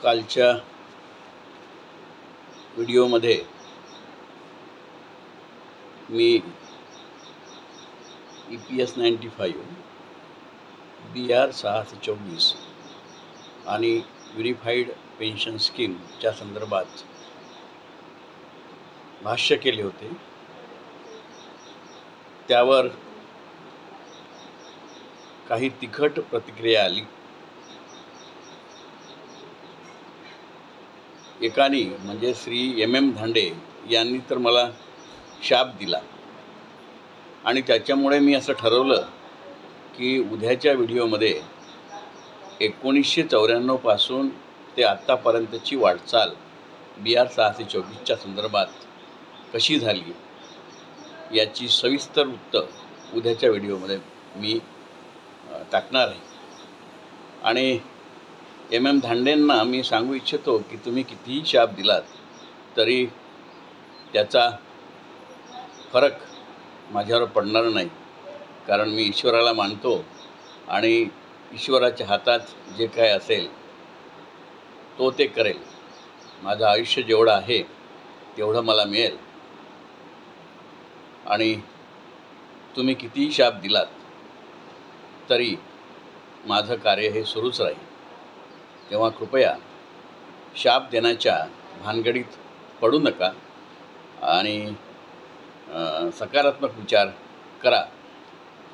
कालच्या व्हिडिओमध्ये मी EPS 95 BR 624 आणि व्हेरिफाईड पेन्शन स्कीमच्या संदर्भात भाष्य केले होते। त्यावर काही तिखट प्रतिक्रिया आली। एकाने म्हणजे श्री MM धांडे यांनी तर मला शाप दिला आणि त्याच्यामुळे मी असं ठरवलं की उद्याच्या व्हिडिओमध्ये 1994 पासून ते आत्तापर्यंतची वाटचाल BR 624च्या संदर्भात कशी झाली याची सविस्तर वृत्त उद्याच्या व्हिडिओमध्ये मी टाकणार आहे। आणि MM धांडेंना मी सांगू इच्छितो की तुम्ही कितीही शाप दिलात तरी त्याचा फरक माझ्यावर पडणार नाही, कारण मी ईश्वराला मानतो आणि ईश्वराच्या हातात जे काय असेल तो ते करेल। माझं आयुष्य जेवढं आहे तेवढं मला मिळेल आणि तुम्ही कितीही शाप दिलात तरी माझं कार्य हे सुरूच राहील। तेव्हा कृपया शाप देण्याच्या भानगडीत पडू नका आणि सकारात्मक विचार करा,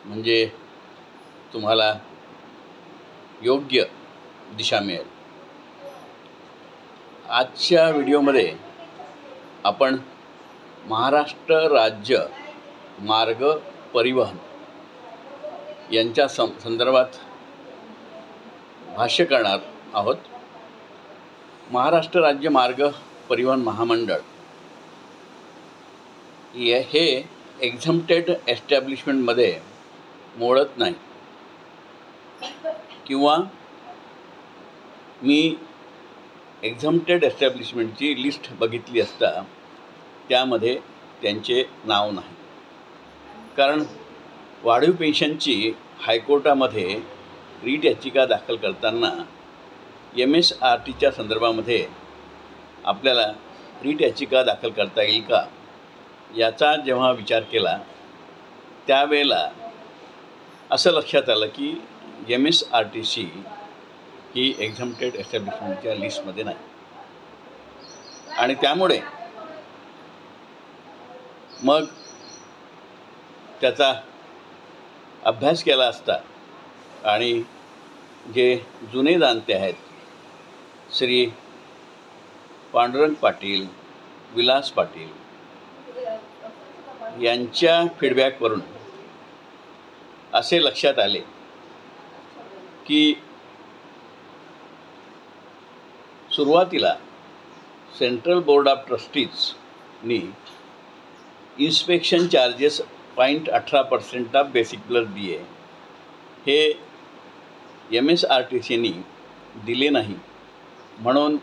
म्हणजे तुम्हाला योग्य दिशा मिळेल। आजच्या व्हिडिओमध्ये आपण महाराष्ट्र राज्य मार्ग परिवहन यांच्या संदर्भात भाष्य करणार आहोत। महाराष्ट्र राज्य मार्ग परिवहन महामंडळ हे एक्झम्प्टेड एस्टॅब्लिशमेंटमध्ये मोडत नाही, किंवा मी एक्झम्प्टेड एस्टॅब्लिशमेंटची लिस्ट बघितली असता त्यामध्ये त्यांचे नाव नाही, कारण वाढीव पेन्शनची हायकोर्टामध्ये रीट याचिका दाखल करताना MSRTच्या संदर्भामध्ये आपल्याला रीट याचिका दाखल करता येईल का याचा जेव्हा विचार केला त्यावेळेला असं लक्षात आलं की MSRTC ही एक्झम्प्टेड एस्टॅब्लिशमेंटच्या लिस्टमध्ये नाही, आणि त्यामुळे मग त्याचा अभ्यास केला असता आणि जे जुने जाणते आहेत श्री पांडुरंग पाटील, विलास पाटील यांच्या फीडबॅकवरून असे लक्षात आले की सुरुवातीला सेंट्रल बोर्ड ऑफ ट्रस्टीजनी inspection charges 0.18% of basic plus DA हे MSRTCनी दिले नाही, म्हणून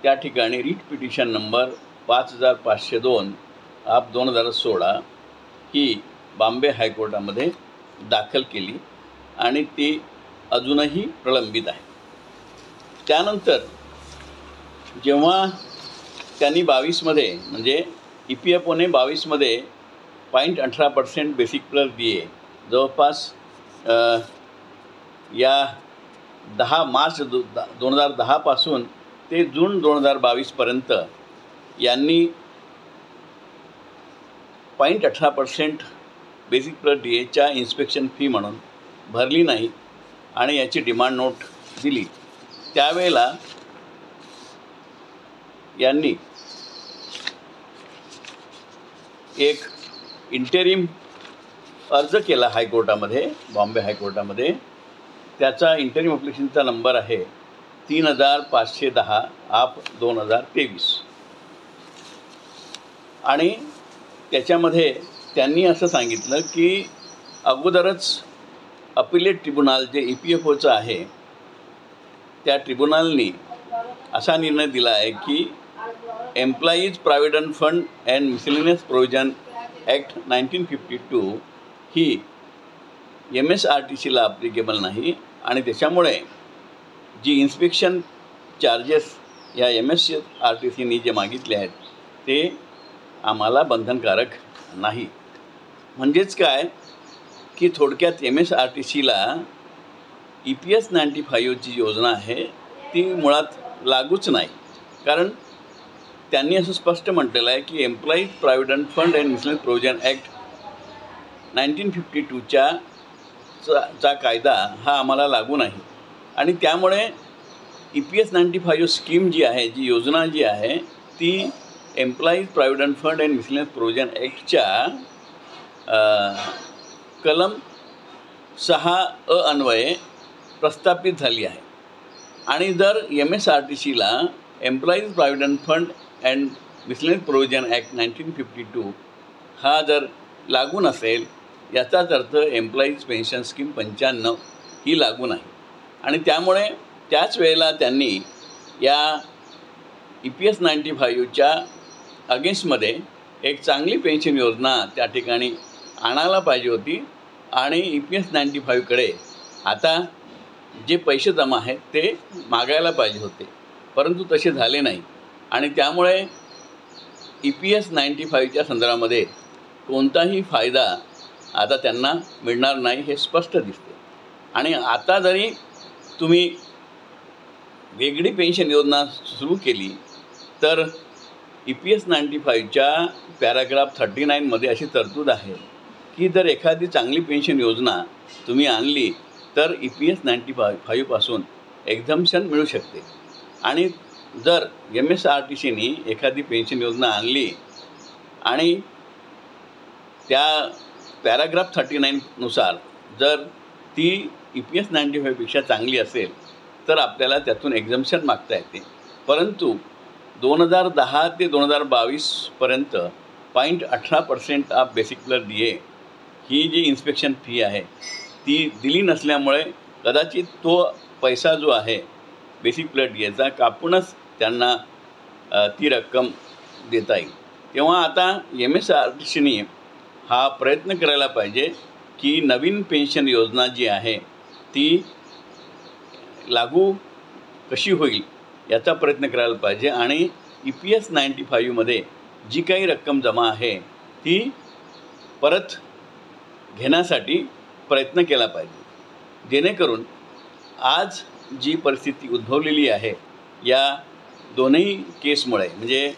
त्या ठिकाणी रीट पिटिशन नंबर 5502/2016 ही बॉम्बे हायकोर्टामध्ये दाखल केली आणि ती अजूनही प्रलंबित आहे। त्यानंतर जेव्हा त्यांनी 22मध्ये म्हणजे EPFOने 22मध्ये 0.18% बेसिक प्लस DA जवळपास या 10 मार्च 2010 पासून ते जून 2022 पर्यंत यांनी 0.18% बेसिक प्लस DAच्या इन्स्पेक्शन फी म्हणून भरली नाही आणि याची डिमांड नोट दिली। त्यावेळेला यांनी एक इंटेरिम अर्ज केला हायकोर्टामध्ये, बॉम्बे हायकोर्टामध्ये। त्याचा इंटेरिम ॲप्लिकेशनचा नंबर आहे 3510/2023 आणि त्याच्यामध्ये त्यांनी असं सांगितलं की अगोदरच अपिलेट ट्रिब्युनल जे EPFOचं आहे त्या ट्रिब्युनलनी असा निर्णय दिला आहे की employees provident fund and miscellaneous provision act 1952 ही MSRTCला ॲप्लिकेबल नाही, आणि त्याच्यामुळे जी इन्स्पेक्शन चार्जेस या MSRTCनी जे मागितले आहेत ते आम्हाला बंधनकारक नाही. म्हणजेच काय की थोडक्यात MSRTCला EPS 95ची योजना आहे ती मुळात लागूच नाही. कारण त्यांनी असं स्पष्ट म्हटलेलं आहे की employees provident fund and miscellaneous provision act 1952चा कायदा हा आम्हाला लागू नाही. आणि त्यामुळे EPS 95 स्कीम जी आहे, जी योजना जी आहे ती employees provident fund and miscellaneous provision ॲक्टच्या कलम 6A अन्वये प्रस्थापित झाली आहे. आणि जर MSRTCला employees provident fund and miscellaneous provision act 1952 हा जर लागू नसेल याचाच अर्थ एम्प्लॉईज पेन्शन स्कीम 95 ही लागू नाही. आणि त्यामुळे त्याच वेळेला त्यांनी या EPS 95च्या अगेन्स्टमध्ये एक चांगली पेन्शन योजना त्या ठिकाणी आणायला पाहिजे होती. आणि EPS 95कडे आता जे पैसे जमा आहेत ते मागायला पाहिजे होते, परंतु तसे झाले नाही. आणि त्यामुळे EPS 95च्या संदर्भामध्ये कोणताही फायदा आता त्यांना मिळणार नाही हे स्पष्ट दिसते. आणि आता जरी तुम्ही वेगळी पेन्शन योजना सुरू केली तर EPS 95च्या पॅराग्राफ 39मध्ये अशी तरतूद आहे की जर एखादी चांगली पेन्शन योजना तुम्ही आणली तर EPS 95पासून एक्झम्पशन मिळू शकते. आणि जर MSRTCनी एखादी पेन्शन योजना आणली आणि त्या पॅराग्राफ 39नुसार जर ती EPS 95पेक्षा चांगली असेल तर आपल्याला त्यातून एक्झम्पशन मागता येते. परंतु 2010 ते 2022पर्यंत 0.18% ऑफ बेसिक प्लस DA ही जी इन्स्पेक्शन फी आहे ती दिली नसल्यामुळे कदाचित तो पैसा जो आहे बेसिक प्लस DAचा कापूनच त्यांना ती रक्कम देता येईल. तेव्हा आता MSRTCनी हा प्रयत्न करायला पाहिजे की नवीन पेन्शन योजना जी आहे ती लागू कशी होईल याचा प्रयत्न करायला पाहिजे. आणि EPS 95मध्ये जी काही रक्कम जमा आहे ती परत घेण्यासाठी प्रयत्न केला पाहिजे, जेणेकरून आज जी परिस्थिती उद्भवलेली आहे या दोन्ही केसमुळे, म्हणजे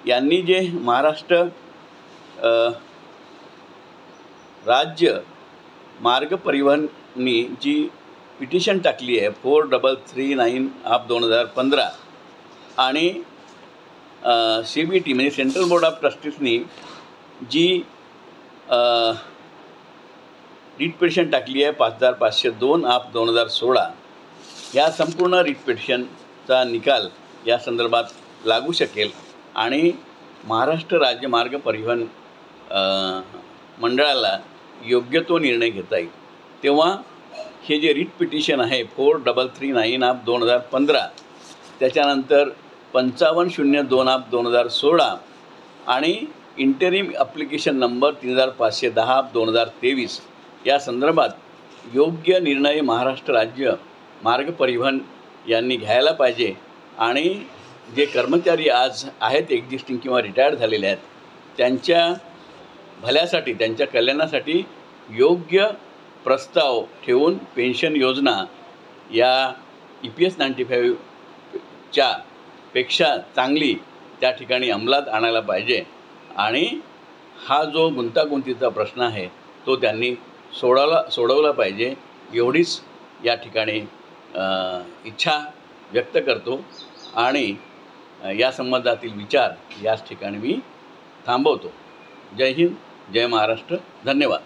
यांनी जे महाराष्ट्र राज्य मार्ग परिवहननी जी पिटिशन टाकली आहे 4339 ऑफ 2015 आणि CBT म्हणजे सेंट्रल बोर्ड ऑफ ट्रस्टीजनी जी रिट पिटिशन टाकली आहे 5502 ऑफ 2016, या संपूर्ण रिट पिटिशनचा निकाल या संदर्भात लागू शकेल आणि महाराष्ट्र राज्य मार्ग परिवहन मंडळाला योग्य तो निर्णय घेता येईल. तेव्हा हे जे रिट पिटिशन आहे 4339 ऑफ 2015, त्याच्यानंतर 5502 ऑफ 2016 आणि इंटरिम ॲप्लिकेशन नंबर 3510 ऑफ 2023 या संदर्भात योग्य निर्णय महाराष्ट्र राज्य मार्ग परिवहन यांनी घ्यायला पाहिजे. आणि जे कर्मचारी आज आहेत एक्झिस्टिंग किंवा रिटायर्ड झालेले आहेत त्यांच्या भल्यासाठी, त्यांच्या कल्याणासाठी योग्य प्रस्ताव ठेवून पेन्शन योजना या EPS 95च्या पेक्षा चांगली त्या ठिकाणी अंमलात आणायला पाहिजे. आणि हा जो गुंतागुंतीचा प्रश्न आहे तो त्यांनी सोडवला पाहिजे, एवढीच या ठिकाणी इच्छा व्यक्त करतो. आणि या संबंधातील विचार याच ठिकाणी मी थांबवतो. जय हिंद, जय महाराष्ट्र, धन्यवाद.